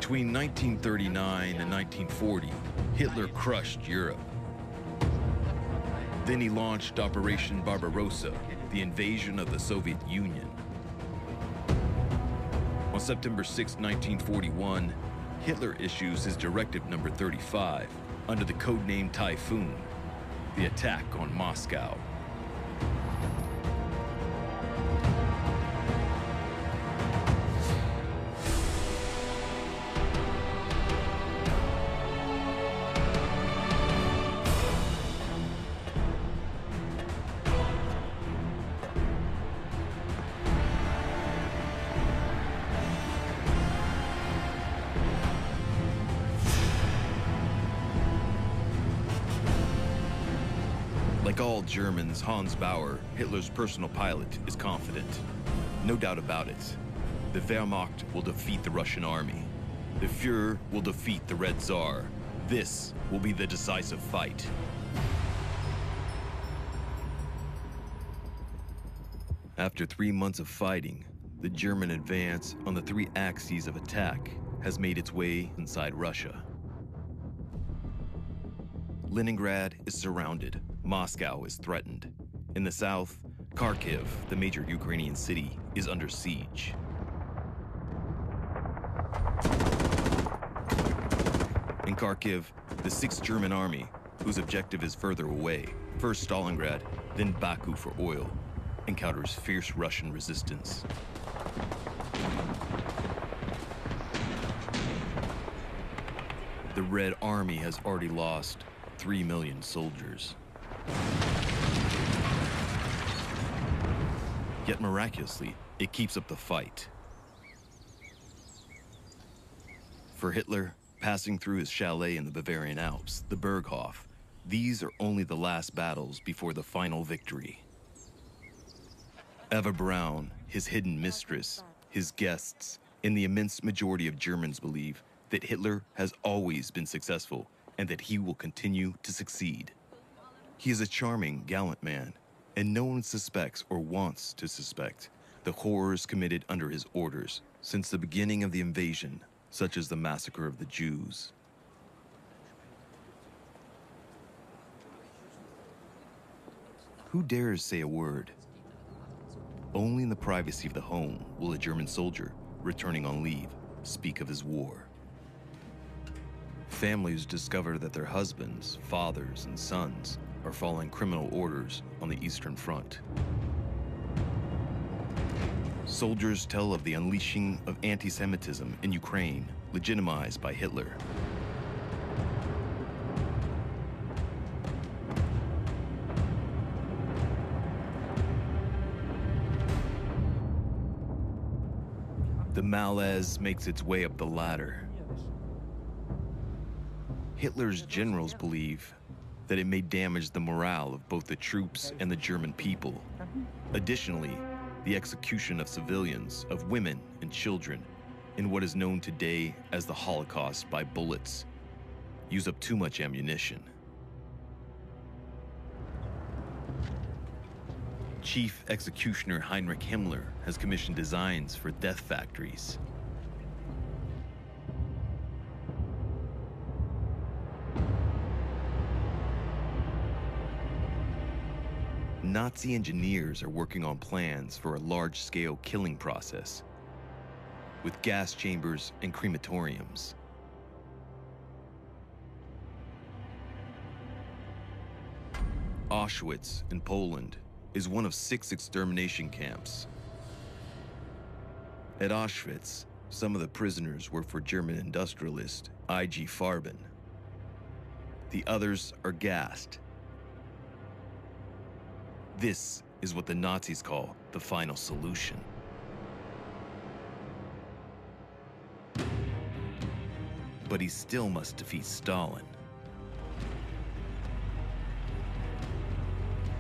Between 1939 and 1940, Hitler crushed Europe. Then he launched Operation Barbarossa, the invasion of the Soviet Union. On September 6, 1941, Hitler issues his Directive Number 35 under the codename Typhoon, the attack on Moscow. Like all Germans, Hans Bauer, Hitler's personal pilot, is confident. No doubt about it. The Wehrmacht will defeat the Russian army. The Führer will defeat the Red Tsar. This will be the decisive fight. After 3 months of fighting, the German advance on the 3 axes of attack has made its way inside Russia. Leningrad is surrounded. Moscow is threatened. In the south, Kharkiv, the major Ukrainian city, is under siege. In Kharkiv, the 6th German Army, whose objective is further away, first Stalingrad, then Baku for oil, encounters fierce Russian resistance. The Red Army has already lost 3 million soldiers. Yet miraculously, it keeps up the fight. For Hitler, passing through his chalet in the Bavarian Alps, the Berghof, these are only the last battles before the final victory. Eva Braun, his hidden mistress, his guests, and the immense majority of Germans believe that Hitler has always been successful and that he will continue to succeed. He is a charming, gallant man, and no one suspects or wants to suspect the horrors committed under his orders since the beginning of the invasion, such as the massacre of the Jews. Who dares say a word? Only in the privacy of the home will a German soldier, returning on leave, speak of his war. Families discover that their husbands, fathers, and sons are following criminal orders on the Eastern Front. Soldiers tell of the unleashing of anti-Semitism in Ukraine, legitimized by Hitler. The malaise makes its way up the ladder. Hitler's generals believe that it may damage the morale of both the troops and the German people. Additionally, the execution of civilians, of women and children, in what is known today as the Holocaust by bullets, use up too much ammunition. Chief Executioner Heinrich Himmler has commissioned designs for death factories. Nazi engineers are working on plans for a large-scale killing process with gas chambers and crematoriums. Auschwitz in Poland is one of 6 extermination camps. At Auschwitz, some of the prisoners work for German industrialist I.G. Farben. The others are gassed. This is what the Nazis call the final solution. But he still must defeat Stalin.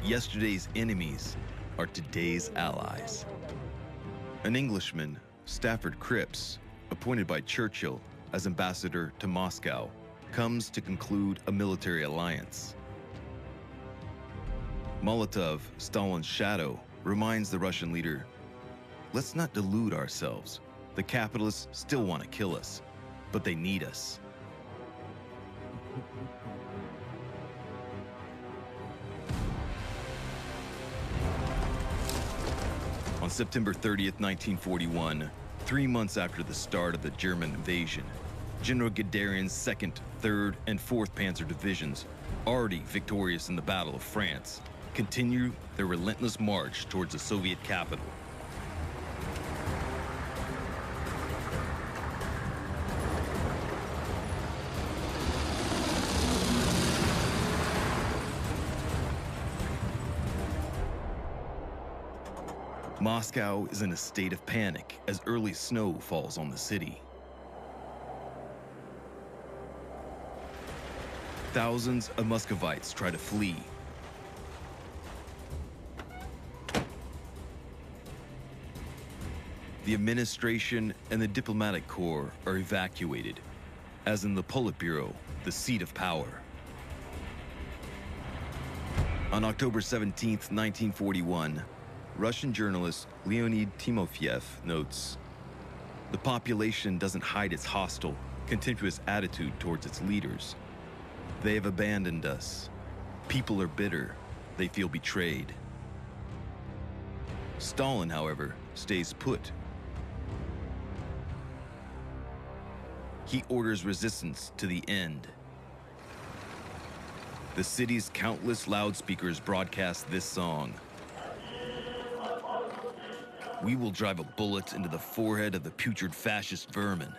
Yesterday's enemies are today's allies. An Englishman, Stafford Cripps, appointed by Churchill as ambassador to Moscow, comes to conclude a military alliance. Molotov, Stalin's shadow, reminds the Russian leader, "Let's not delude ourselves. The capitalists still want to kill us. but they need us. On September 30th, 1941, 3 months after the start of the German invasion, General Guderian's 2nd, 3rd, and 4th Panzer Divisions, already victorious in the Battle of France, continue their relentless march towards the Soviet capital. Moscow is in a state of panic as early snow falls on the city. Thousands of Muscovites try to flee. The administration and the diplomatic corps are evacuated, as in the Politburo, the seat of power. On October 17, 1941, Russian journalist Leonid Timofeyev notes, "The population doesn't hide its hostile, contemptuous attitude towards its leaders. They have abandoned us. People are bitter. They feel betrayed." Stalin, however, stays put. He orders resistance to the end. The city's countless loudspeakers broadcast this song. "We will drive a bullet into the forehead of the putrid fascist vermin."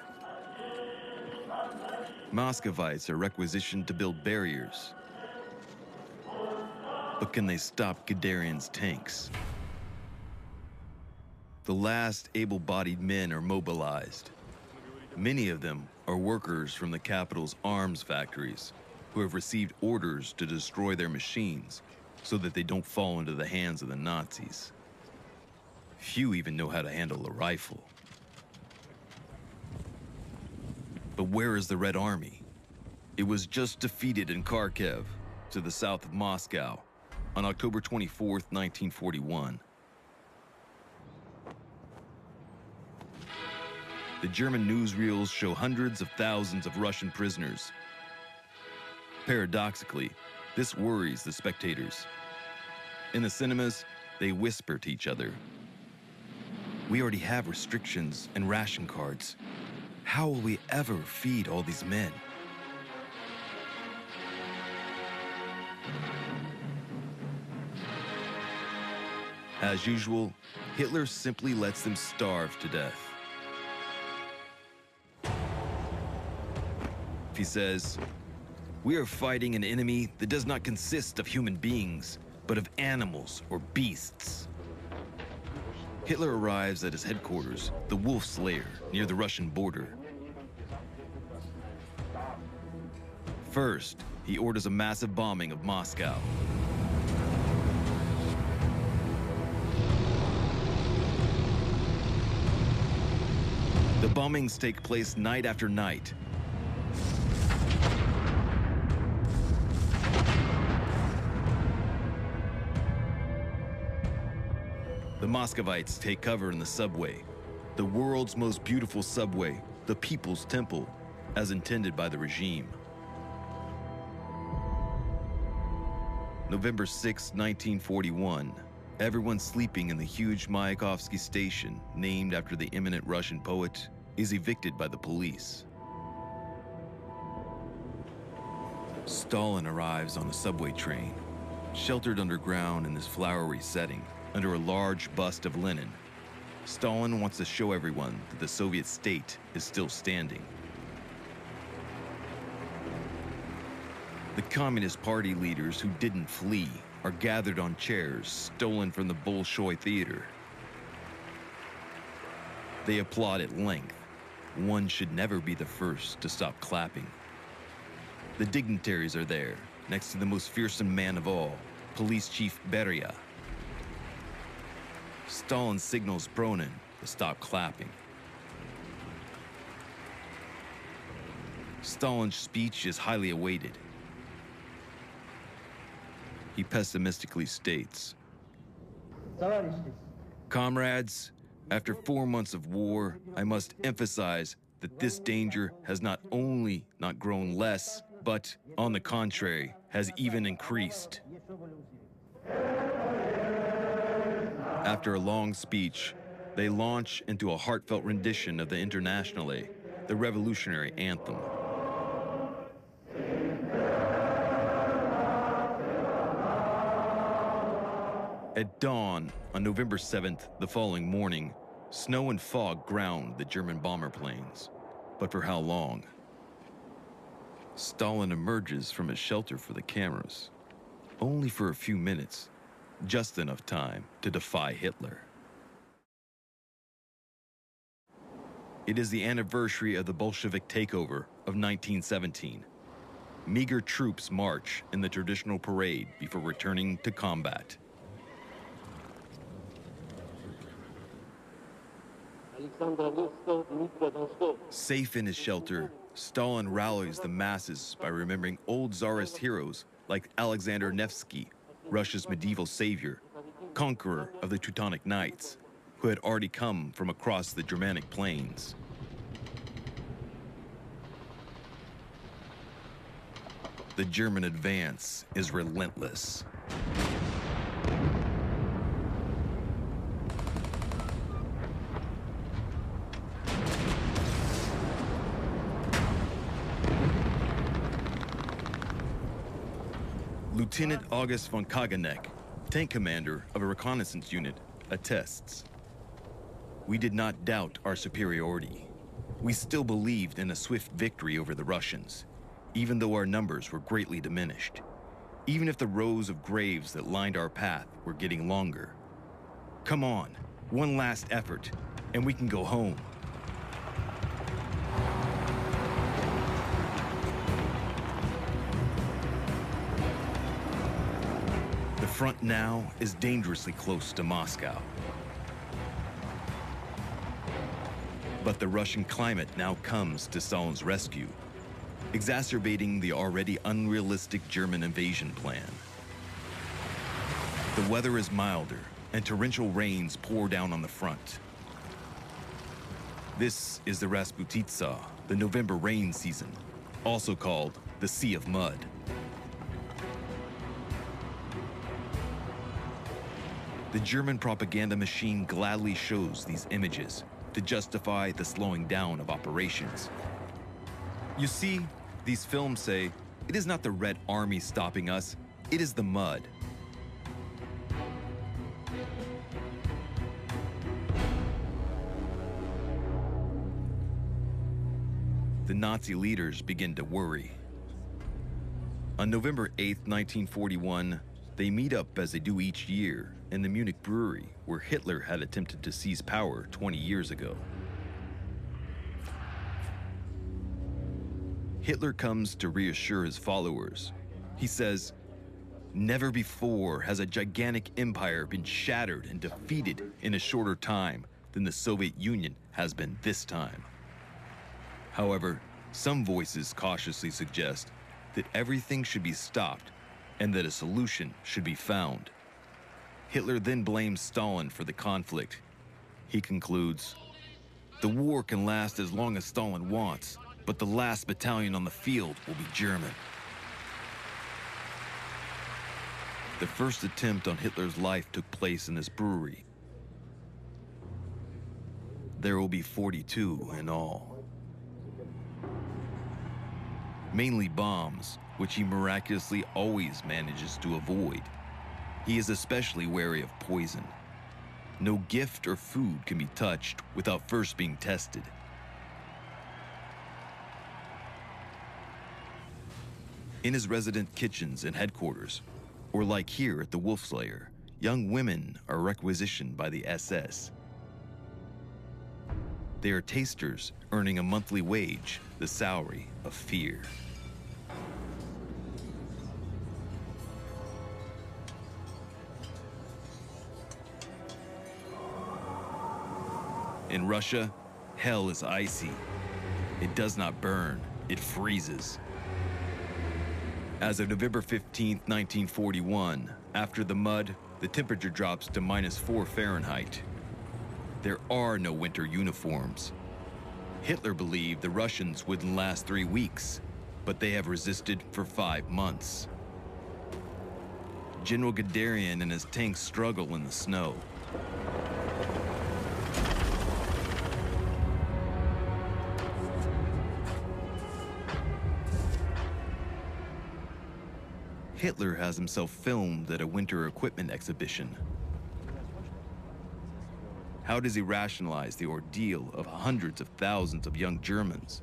Muscovites are requisitioned to build barriers. But can they stop Guderian's tanks? The last able-bodied men are mobilized. Many of them are workers from the capital's arms factories who have received orders to destroy their machines so that they don't fall into the hands of the Nazis. Few even know how to handle a rifle. But where is the Red Army? It was just defeated in Kharkiv, to the south of Moscow, on October 24th, 1941. The German newsreels show hundreds of thousands of Russian prisoners. Paradoxically, this worries the spectators. In the cinemas, they whisper to each other, "We already have restrictions and ration cards. How will we ever feed all these men?" As usual, Hitler simply lets them starve to death. He says, "We are fighting an enemy that does not consist of human beings, but of animals or beasts." Hitler arrives at his headquarters, the Wolf's Lair, near the Russian border. First, he orders a massive bombing of Moscow. The bombings take place night after night. The Muscovites take cover in the subway, the world's most beautiful subway, the People's Temple, as intended by the regime. November 6, 1941, everyone sleeping in the huge Mayakovsky station, named after the eminent Russian poet, is evicted by the police. Stalin arrives on a subway train, sheltered underground in this flowery setting, under a large bust of Lenin. Stalin wants to show everyone that the Soviet state is still standing. The Communist Party leaders who didn't flee are gathered on chairs stolen from the Bolshoi Theater. They applaud at length. One should never be the first to stop clapping. The dignitaries are there, next to the most fearsome man of all, Police Chief Beria. Stalin signals Pronin to stop clapping. Stalin's speech is highly awaited. He pessimistically states, "Comrades, after 4 months of war, I must emphasize that this danger has not only not grown less, but, on the contrary, has even increased. After a long speech, they launch into a heartfelt rendition of the Internationale, the revolutionary anthem. At dawn on November 7th, the following morning, snow and fog ground the German bomber planes. But for how long? Stalin emerges from his shelter for the cameras, only for a few minutes, just enough time to defy Hitler. It is the anniversary of the Bolshevik takeover of 1917. Meager troops march in the traditional parade before returning to combat. Safe in his shelter, Stalin rallies the masses by remembering old Tsarist heroes like Alexander Nevsky, Russia's medieval savior, conqueror of the Teutonic Knights, who had already come from across the Germanic plains. The German advance is relentless. Lieutenant August von Kaganeck, tank commander of a reconnaissance unit, attests. We did not doubt our superiority. We still believed in a swift victory over the Russians, even though our numbers were greatly diminished, even if the rows of graves that lined our path were getting longer. Come on, one last effort, and we can go home. The front now is dangerously close to Moscow. But the Russian climate now comes to Stalin's rescue, exacerbating the already unrealistic German invasion plan. The weather is milder, and torrential rains pour down on the front. This is the Rasputitsa, the November rain season, also called the Sea of Mud. The German propaganda machine gladly shows these images to justify the slowing down of operations. You see, these films say, it is not the Red Army stopping us, it is the mud. The Nazi leaders begin to worry. On November 8, 1941, they meet up as they do each year in the Munich brewery where Hitler had attempted to seize power 20 years ago. Hitler comes to reassure his followers. He says, "Never before has a gigantic empire been shattered and defeated in a shorter time than the Soviet Union has been this time." However, some voices cautiously suggest that everything should be stopped and that a solution should be found. Hitler then blames Stalin for the conflict. He concludes, "The war can last as long as Stalin wants, but the last battalion on the field will be German." The first attempt on Hitler's life took place in this brewery. There will be 42 in all. Mainly bombs, which he miraculously always manages to avoid. He is especially wary of poison. No gift or food can be touched without first being tested. In his resident kitchens and headquarters, or like here at the Wolfslayer, young women are requisitioned by the SS. They are tasters earning a monthly wage, the salary of fear. In Russia, hell is icy. It does not burn, it freezes. As of November 15, 1941, after the mud, the temperature drops to -4 Fahrenheit. There are no winter uniforms. Hitler believed the Russians wouldn't last 3 weeks, but they have resisted for 5 months. General Guderian and his tanks struggle in the snow. Hitler has himself filmed at a winter equipment exhibition. How does he rationalize the ordeal of hundreds of thousands of young Germans?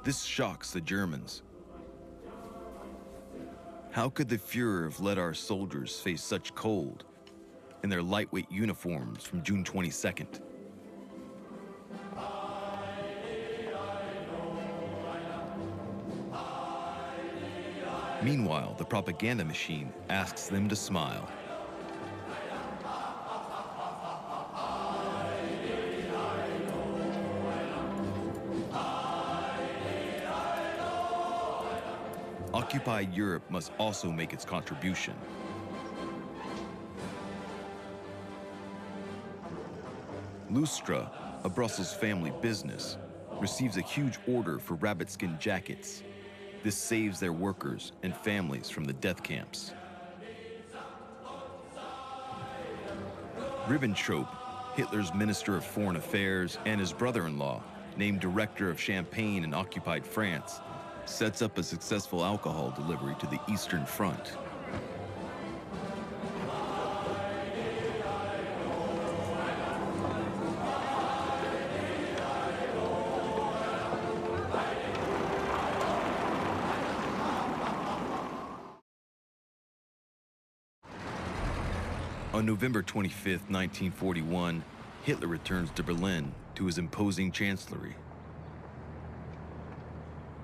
This shocks the Germans. How could the Fuhrer have let our soldiers face such cold in their lightweight uniforms from June 22nd? Meanwhile, the propaganda machine asks them to smile. Occupied Europe must also make its contribution. Lustra, a Brussels family business, receives a huge order for rabbit skin jackets. This saves their workers and families from the death camps. Ribbentrop, Hitler's Minister of Foreign Affairs, and his brother-in-law, named Director of Champagne in occupied France, sets up a successful alcohol delivery to the Eastern Front. On November 25, 1941, Hitler returns to Berlin to his imposing chancellery.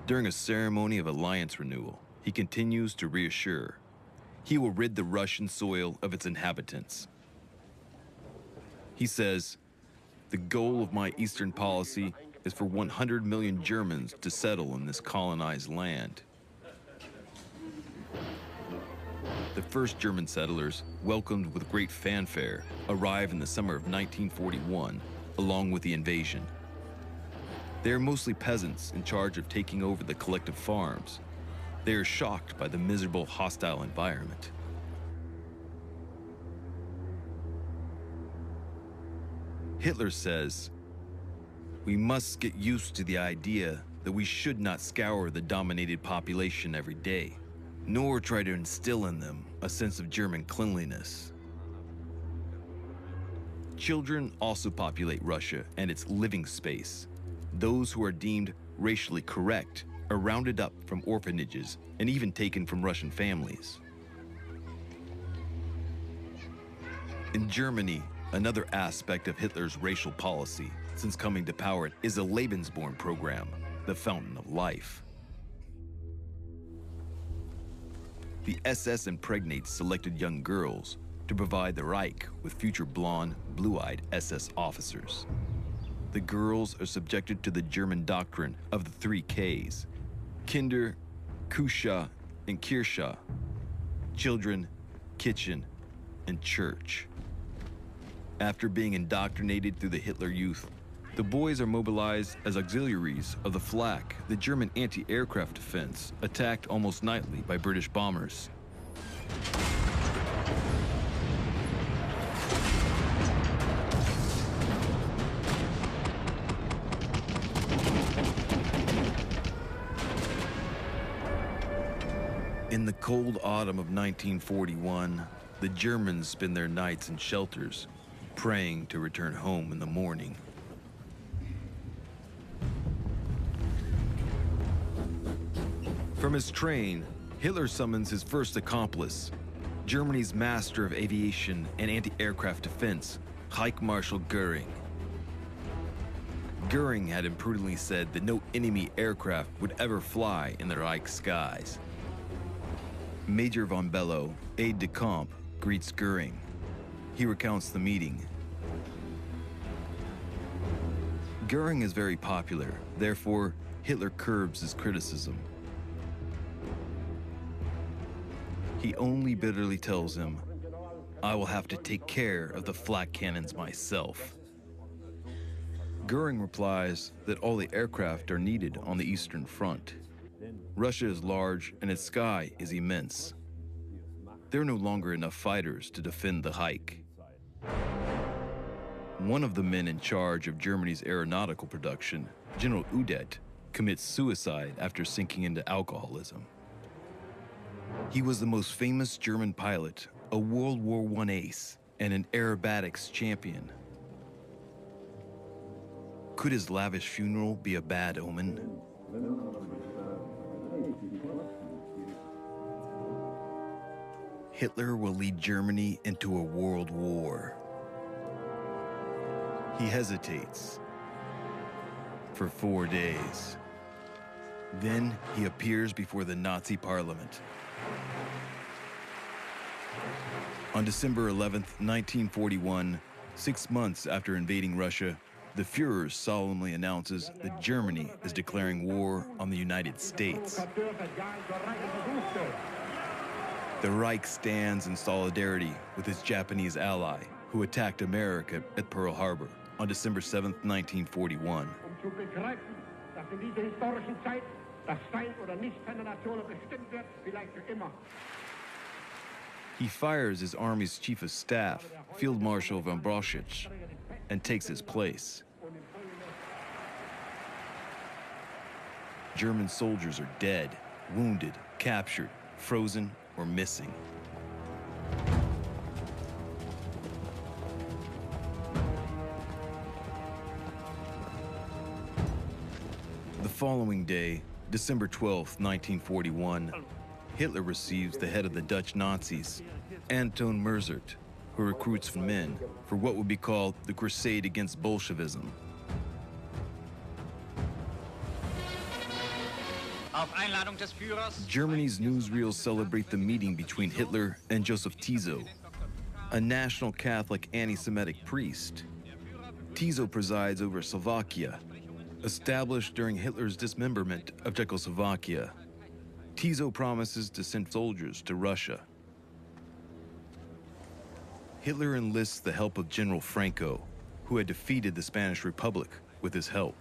During a ceremony of alliance renewal, he continues to reassure he will rid the Russian soil of its inhabitants. He says, "The goal of my Eastern policy is for 100 million Germans to settle in this colonized land." The first German settlers, welcomed with great fanfare, arrive in the summer of 1941, along with the invasion. They are mostly peasants in charge of taking over the collective farms. They are shocked by the miserable, hostile environment. Hitler says, "We must get used to the idea that we should not scour the dominated population every day, nor try to instill in them a sense of German cleanliness." Children also populate Russia and its living space. Those who are deemed racially correct are rounded up from orphanages and even taken from Russian families. In Germany, another aspect of Hitler's racial policy since coming to power is a Lebensborn program, the fountain of life. The SS impregnates selected young girls to provide the Reich with future blonde, blue-eyed SS officers. The girls are subjected to the German doctrine of the 3 Ks: Kinder, Küche, and Kirche. Children, kitchen, and church. After being indoctrinated through the Hitler Youth, the boys are mobilized as auxiliaries of the Flak, the German anti-aircraft defense, attacked almost nightly by British bombers. In the cold autumn of 1941, the Germans spend their nights in shelters, praying to return home in the morning. From his train, Hitler summons his first accomplice, Germany's master of aviation and anti-aircraft defense, Reich Marshal Göring. Göring had imprudently said that no enemy aircraft would ever fly in the Reich skies. Major von Bellow, aide-de-camp, greets Göring. He recounts the meeting. Göring is very popular, therefore Hitler curbs his criticism. He only bitterly tells him, "I will have to take care of the flak cannons myself." Goering replies that all the aircraft are needed on the Eastern Front. Russia is large and its sky is immense. There are no longer enough fighters to defend the hike. One of the men in charge of Germany's aeronautical production, General Udet, commits suicide after sinking into alcoholism. He was the most famous German pilot, a World War I ace, and an aerobatics champion. Could his lavish funeral be a bad omen? Hitler will lead Germany into a world war. He hesitates for 4 days. Then he appears before the Nazi parliament. On December 11th, 1941, 6 months after invading Russia, the Führer solemnly announces that Germany is declaring war on the United States. The Reich stands in solidarity with its Japanese ally, who attacked America at Pearl Harbor on December 7th, 1941. He fires his army's chief of staff, Field Marshal von Brauchitsch, and takes his place. German soldiers are dead, wounded, captured, frozen, or missing. The following day, December 12th, 1941, Hitler receives the head of the Dutch Nazis, Anton Merzert, who recruits men for what would be called the Crusade Against Bolshevism. Germany's newsreels celebrate the meeting between Hitler and Joseph Tiso, a national Catholic anti-Semitic priest. Tiso presides over Slovakia, established during Hitler's dismemberment of Czechoslovakia. Tiso promises to send soldiers to Russia. Hitler enlists the help of General Franco, who had defeated the Spanish Republic with his help.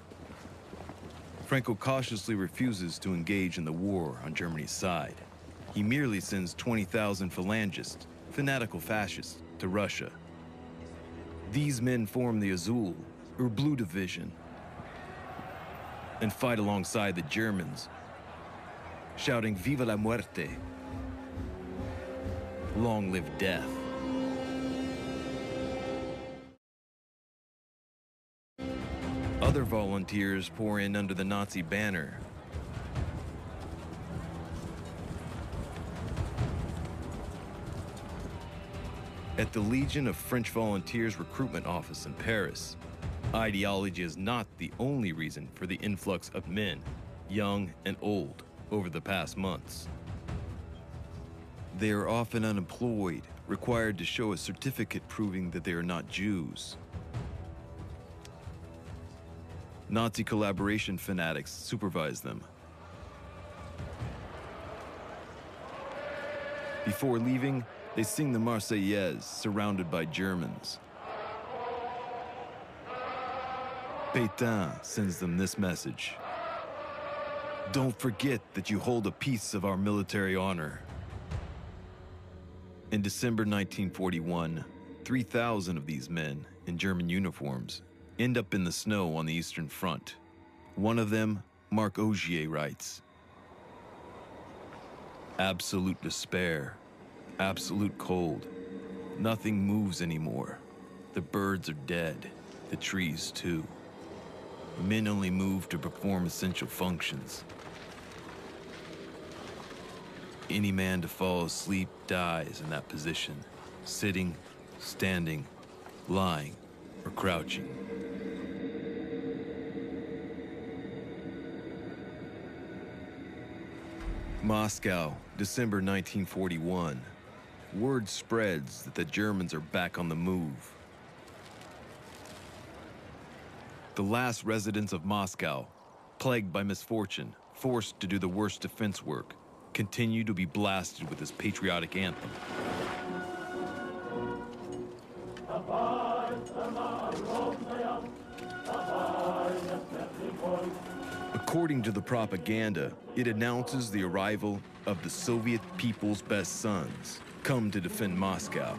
Franco cautiously refuses to engage in the war on Germany's side. He merely sends 20,000 phalangists, fanatical fascists, to Russia. These men form the Azul, or Blue Division, and fight alongside the Germans, shouting "Viva la muerte!" Long live death. Other volunteers pour in under the Nazi banner. At the Legion of French Volunteers recruitment office in Paris, ideology is not the only reason for the influx of men, young and old, over the past months. They are often unemployed, required to show a certificate proving that they are not Jews. Nazi collaboration fanatics supervise them. Before leaving, they sing the Marseillaise surrounded by Germans. Pétain sends them this message: "Don't forget that you hold a piece of our military honor." In December 1941, 3,000 of these men in German uniforms end up in the snow on the Eastern Front. One of them, Marc Augier, writes, "Absolute despair, absolute cold. Nothing moves anymore. The birds are dead, the trees too. Men only move to perform essential functions. Any man to fall asleep dies in that position, sitting, standing, lying, or crouching." Moscow, December 1941. Word spreads that the Germans are back on the move. The last residents of Moscow, plagued by misfortune, forced to do the worst defense work, continue to be blasted with his patriotic anthem. According to the propaganda, it announces the arrival of the Soviet people's best sons, come to defend Moscow.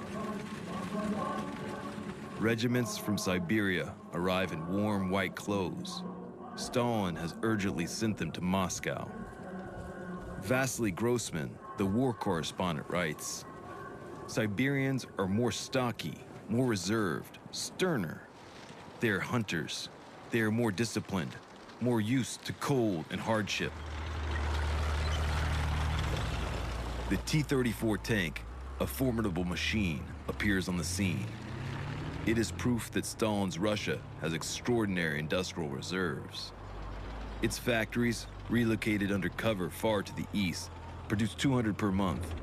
Regiments from Siberia arrive in warm white clothes. Stalin has urgently sent them to Moscow. Vasily Grossman, the war correspondent, writes, "Siberians are more stocky, more reserved, sterner. They are hunters. They are more disciplined, more used to cold and hardship." The T-34 tank, a formidable machine, appears on the scene. It is proof that Stalin's Russia has extraordinary industrial reserves. Its factories, relocated under cover far to the east, produce 200 per month.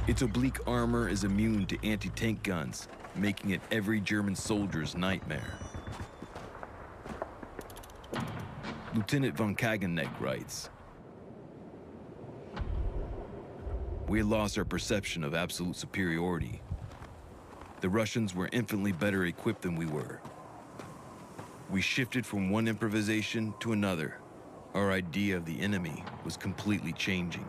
Its oblique armor is immune to anti-tank guns, making it every German soldier's nightmare. Lieutenant von Kageneck writes, "We had lost our perception of absolute superiority. The Russians were infinitely better equipped than we were. We shifted from one improvisation to another. Our idea of the enemy was completely changing."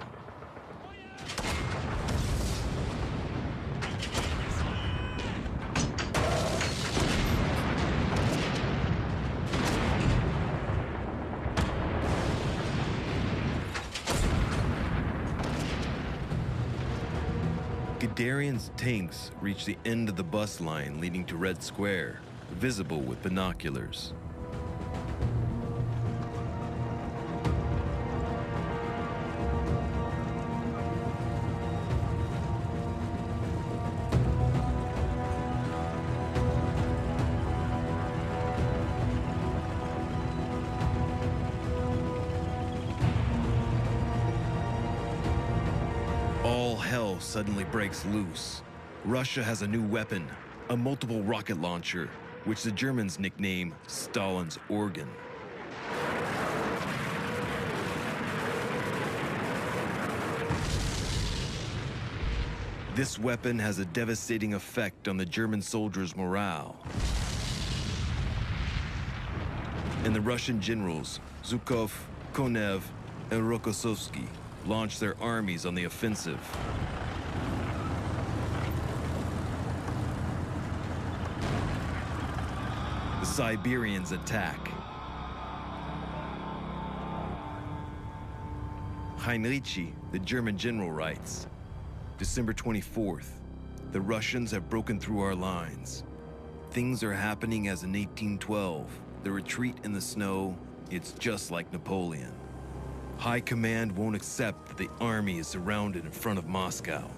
Guderian's tanks reach the end of the bus line leading to Red Square, visible with binoculars. All hell suddenly breaks loose. Russia has a new weapon, a multiple rocket launcher, which the Germans nickname Stalin's organ. This weapon has a devastating effect on the German soldiers' morale. And the Russian generals, Zhukov, Konev, and Rokossovsky, launch their armies on the offensive. The Siberians attack. Heinrichi, the German general, writes, "December 24th, the Russians have broken through our lines. Things are happening as in 1812. The retreat in the snow, it's just like Napoleon. High command won't accept that the army is surrounded in front of Moscow.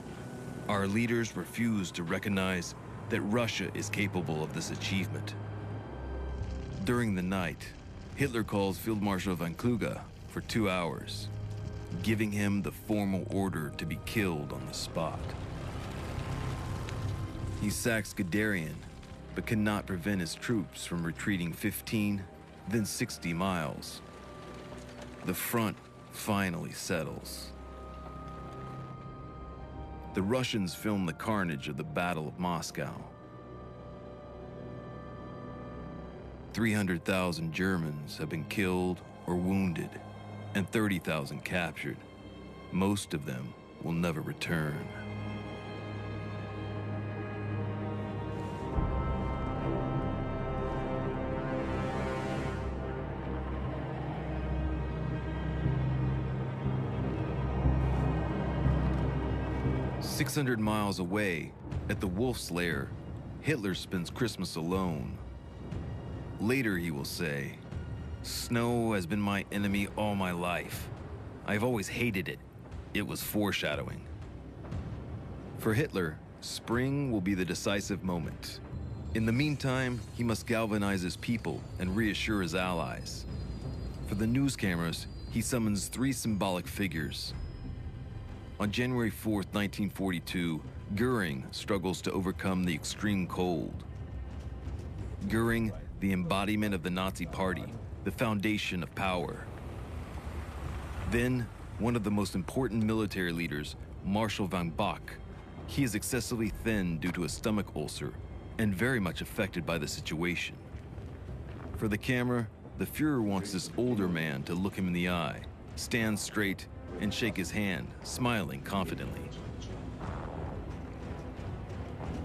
Our leaders refuse to recognize that Russia is capable of this achievement." During the night, Hitler calls Field Marshal von Kluge for 2 hours, giving him the formal order to be killed on the spot. He sacks Guderian, but cannot prevent his troops from retreating 15, then 60 miles. The front finally settles. The Russians film the carnage of the Battle of Moscow. 300,000 Germans have been killed or wounded, and 30,000 captured. Most of them will never return. "600 miles away, at the Wolf's Lair, Hitler spends Christmas alone. Later he will say, 'Snow has been my enemy all my life. I've always hated it. It was foreshadowing.' For Hitler, spring will be the decisive moment. In the meantime, he must galvanize his people and reassure his allies. For the news cameras, he summons 3 symbolic figures. On January 4th, 1942, Goering struggles to overcome the extreme cold. Goering, the embodiment of the Nazi Party, the foundation of power. Then, one of the most important military leaders, Marshal von Bock, he is excessively thin due to a stomach ulcer and very much affected by the situation. For the camera, the Fuhrer wants this older man to look him in the eye, stand straight, and shake his hand, smiling confidently.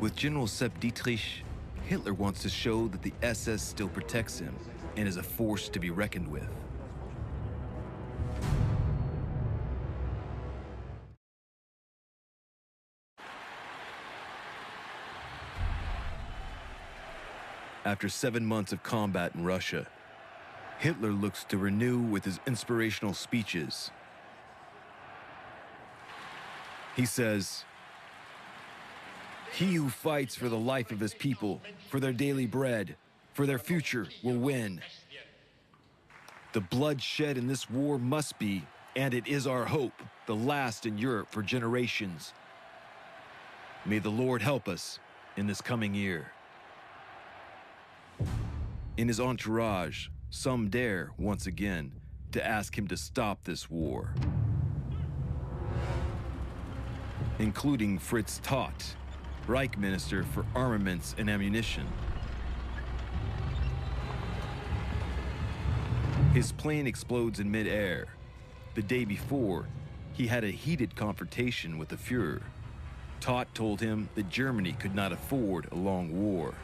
With General Sepp Dietrich, Hitler wants to show that the SS still protects him and is a force to be reckoned with. After 7 months of combat in Russia, Hitler looks to renew with his inspirational speeches. He says, "He who fights for the life of his people, for their daily bread, for their future, will win. The blood shed in this war must be, and it is our hope, the last in Europe for generations. May the Lord help us in this coming year." In his entourage, some dare, once again, to ask him to stop this war, including Fritz Todt, Reich Minister for Armaments and Ammunition. His plane explodes in mid-air. The day before, he had a heated confrontation with the Fuhrer. Todt told him that Germany could not afford a long war.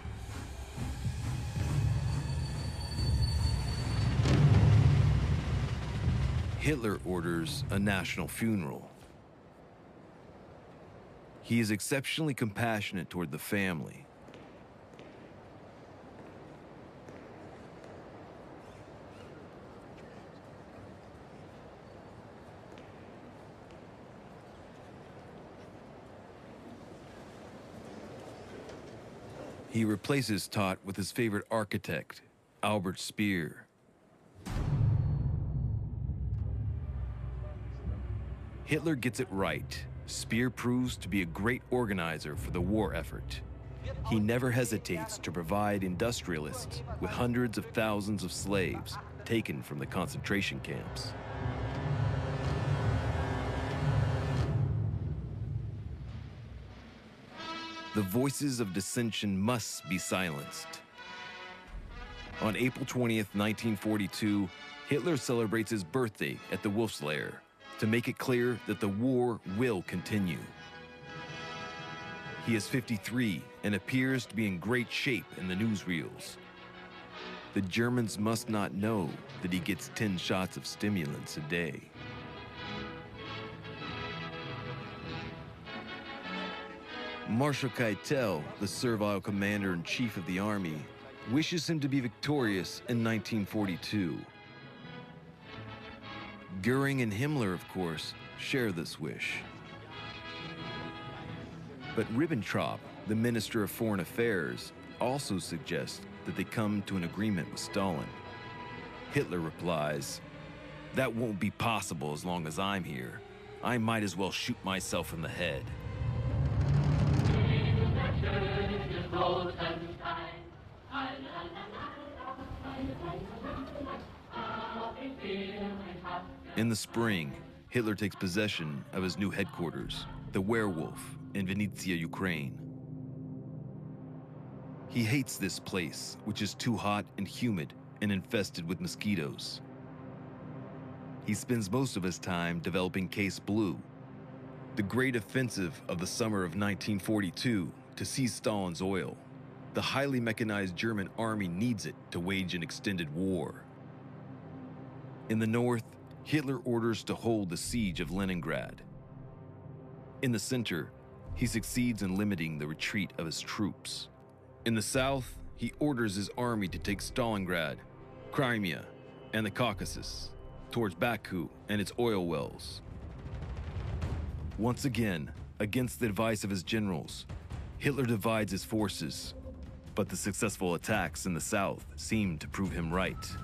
Hitler orders a national funeral. He is exceptionally compassionate toward the family. He replaces Todt with his favorite architect, Albert Speer. Hitler gets it right. Speer proves to be a great organizer for the war effort. He never hesitates to provide industrialists with hundreds of thousands of slaves taken from the concentration camps. The voices of dissension must be silenced. On April 20th, 1942, Hitler celebrates his birthday at the Wolf's Lair to make it clear that the war will continue. He is 53 and appears to be in great shape in the newsreels. The Germans must not know that he gets 10 shots of stimulants a day. Marshal Keitel, the servile commander-in-chief of the army, wishes him to be victorious in 1942. Goering and Himmler, of course, share this wish. But Ribbentrop, the Minister of Foreign Affairs, also suggests that they come to an agreement with Stalin. Hitler replies, "That won't be possible as long as I'm here. I might as well shoot myself in the head." In the spring, Hitler takes possession of his new headquarters, the Werewolf, in Vinnytsia, Ukraine. He hates this place, which is too hot and humid and infested with mosquitoes. He spends most of his time developing Case Blue, the great offensive of the summer of 1942 to seize Stalin's oil. The highly mechanized German army needs it to wage an extended war. In the north, Hitler orders to hold the siege of Leningrad. In the center, he succeeds in limiting the retreat of his troops. In the south, he orders his army to take Stalingrad, Crimea, and the Caucasus, towards Baku and its oil wells. Once again, against the advice of his generals, Hitler divides his forces, but the successful attacks in the south seem to prove him right.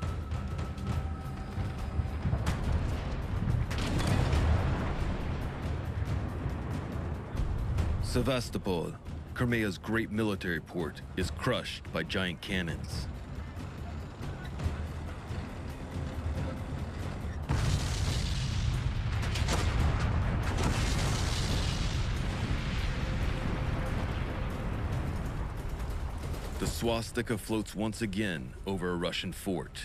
Sevastopol, Crimea's great military port, is crushed by giant cannons. The swastika floats once again over a Russian fort.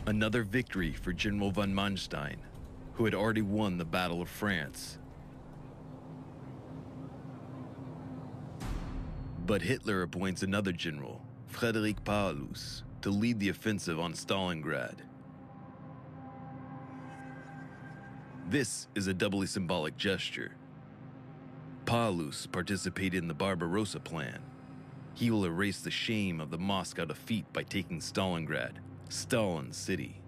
Another victory for General von Manstein, who had already won the Battle of France. But Hitler appoints another general, Friedrich Paulus, to lead the offensive on Stalingrad. This is a doubly symbolic gesture. Paulus participated in the Barbarossa Plan. He will erase the shame of the Moscow defeat by taking Stalingrad, Stalin's city.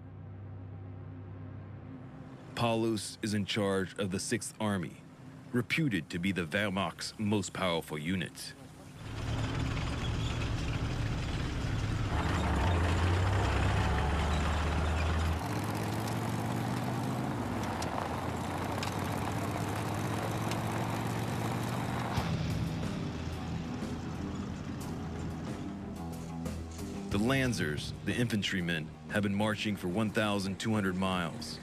Paulus is in charge of the 6th Army, reputed to be the Wehrmacht's most powerful unit. The Lancers, the infantrymen, have been marching for 1,200 miles.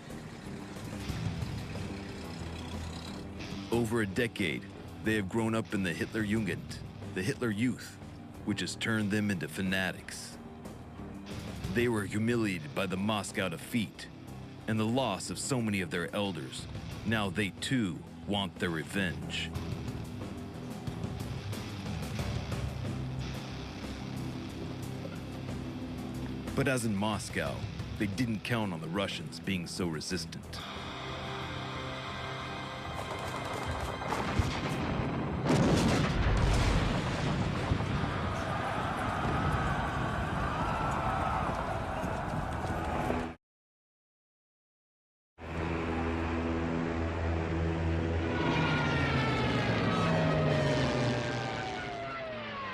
Over a decade, they have grown up in the Hitler Jugend, the Hitler Youth, which has turned them into fanatics. They were humiliated by the Moscow defeat and the loss of so many of their elders. Now they too want their revenge. But as in Moscow, they didn't count on the Russians being so resistant.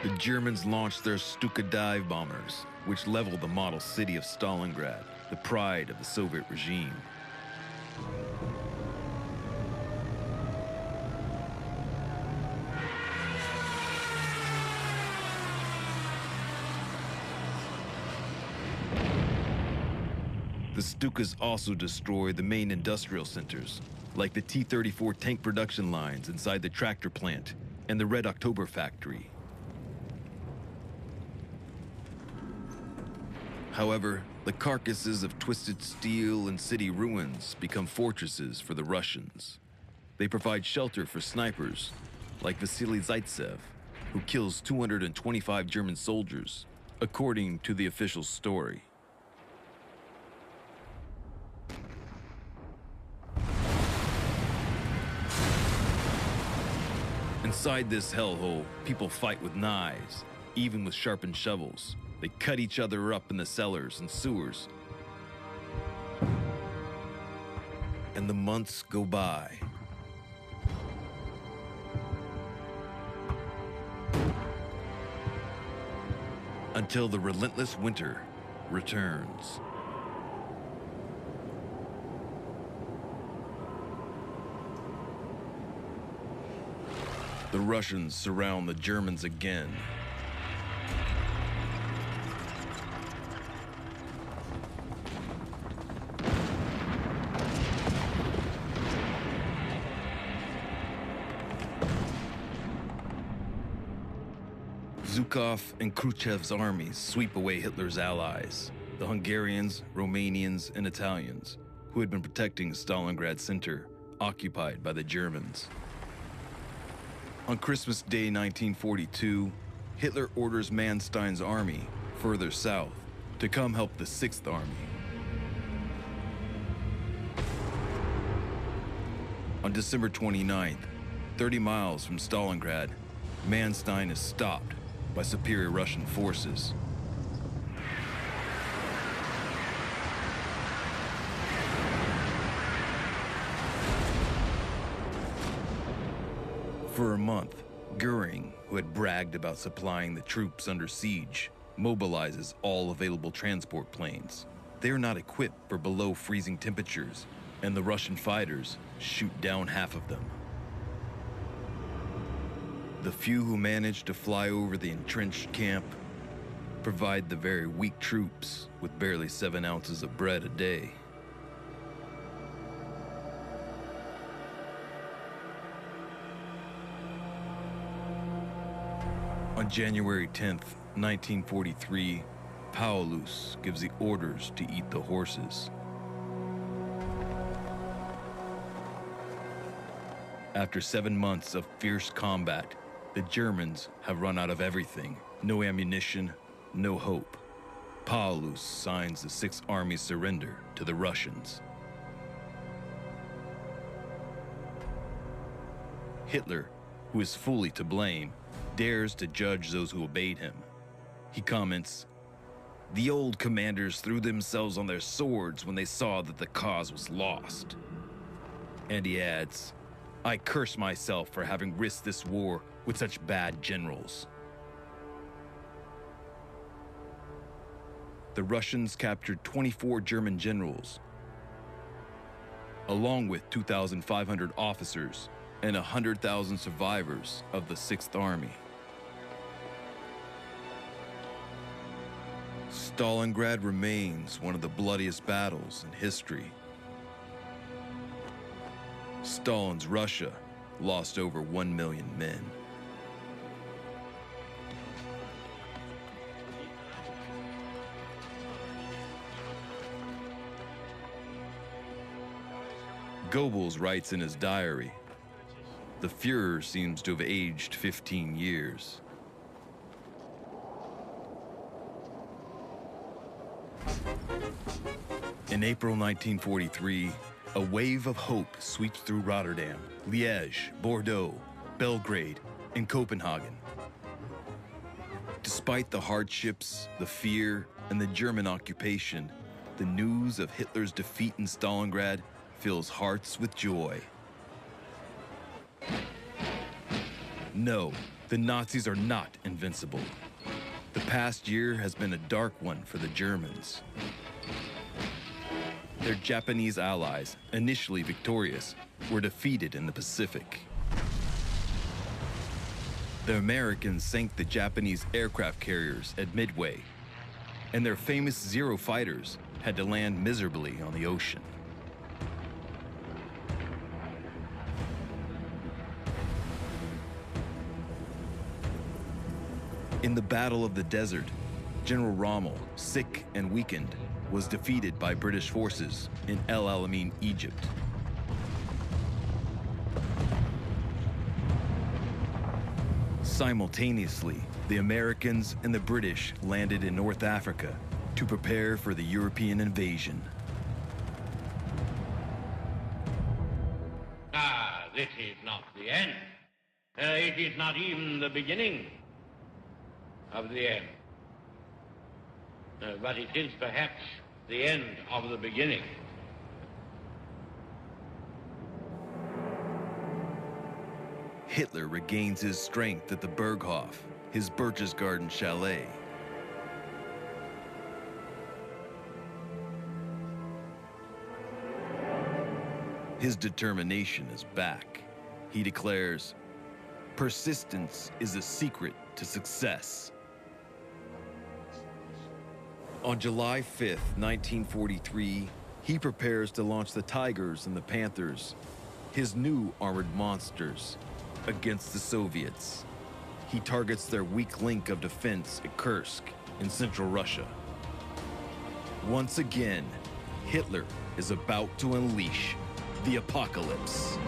The Germans launched their Stuka dive bombers, which leveled the model city of Stalingrad, the pride of the Soviet regime. The Stukas also destroyed the main industrial centers, like the T-34 tank production lines inside the tractor plant and the Red October factory. However, the carcasses of twisted steel and city ruins become fortresses for the Russians. They provide shelter for snipers, like Vasily Zaitsev, who kills 225 German soldiers, according to the official story. Inside this hellhole, people fight with knives, even with sharpened shovels. They cut each other up in the cellars and sewers. And the months go by. Until the relentless winter returns. The Russians surround the Germans again. Zhukov and Khrushchev's armies sweep away Hitler's allies, the Hungarians, Romanians, and Italians, who had been protecting Stalingrad Center, occupied by the Germans. On Christmas Day 1942, Hitler orders Manstein's army, further south, to come help the 6th Army. On December 29th, 30 miles from Stalingrad, Manstein is stopped by superior Russian forces. For a month, Goering, who had bragged about supplying the troops under siege, mobilizes all available transport planes. They are not equipped for below freezing temperatures, and the Russian fighters shoot down half of them. The few who manage to fly over the entrenched camp provide the very weak troops with barely 7 ounces of bread a day. On January 10th, 1943, Paulus gives the orders to eat the horses. After 7 months of fierce combat, the Germans have run out of everything. No ammunition, no hope. Paulus signs the Sixth Army's surrender to the Russians. Hitler, who is fully to blame, dares to judge those who obeyed him. He comments, "The old commanders threw themselves on their swords when they saw that the cause was lost." And he adds, "I curse myself for having risked this war with such bad generals." The Russians captured 24 German generals, along with 2,500 officers and 100,000 survivors of the Sixth Army. Stalingrad remains one of the bloodiest battles in history. Stalin's Russia lost over 1 million men. Goebbels writes in his diary, "The Führer seems to have aged 15 years. In April 1943, a wave of hope sweeps through Rotterdam, Liège, Bordeaux, Belgrade, and Copenhagen. Despite the hardships, the fear, and the German occupation, the news of Hitler's defeat in Stalingrad fills hearts with joy. No, the Nazis are not invincible. The past year has been a dark one for the Germans. Their Japanese allies, initially victorious, were defeated in the Pacific. The Americans sank the Japanese aircraft carriers at Midway, and their famous Zero fighters had to land miserably on the ocean. In the Battle of the Desert, General Rommel, sick and weakened, was defeated by British forces in El Alamein, Egypt. Simultaneously, the Americans and the British landed in North Africa to prepare for the European invasion. This is not the end. It is not even the beginning of the end. But it is perhaps the end of the beginning. Hitler regains his strength at the Berghof, his Berchtesgaden chalet. His determination is back. He declares, "Persistence is the secret to success." On July 5th, 1943, he prepares to launch the Tigers and the Panthers, his new armored monsters, against the Soviets. He targets their weak link of defense at Kursk in central Russia. Once again, Hitler is about to unleash the apocalypse.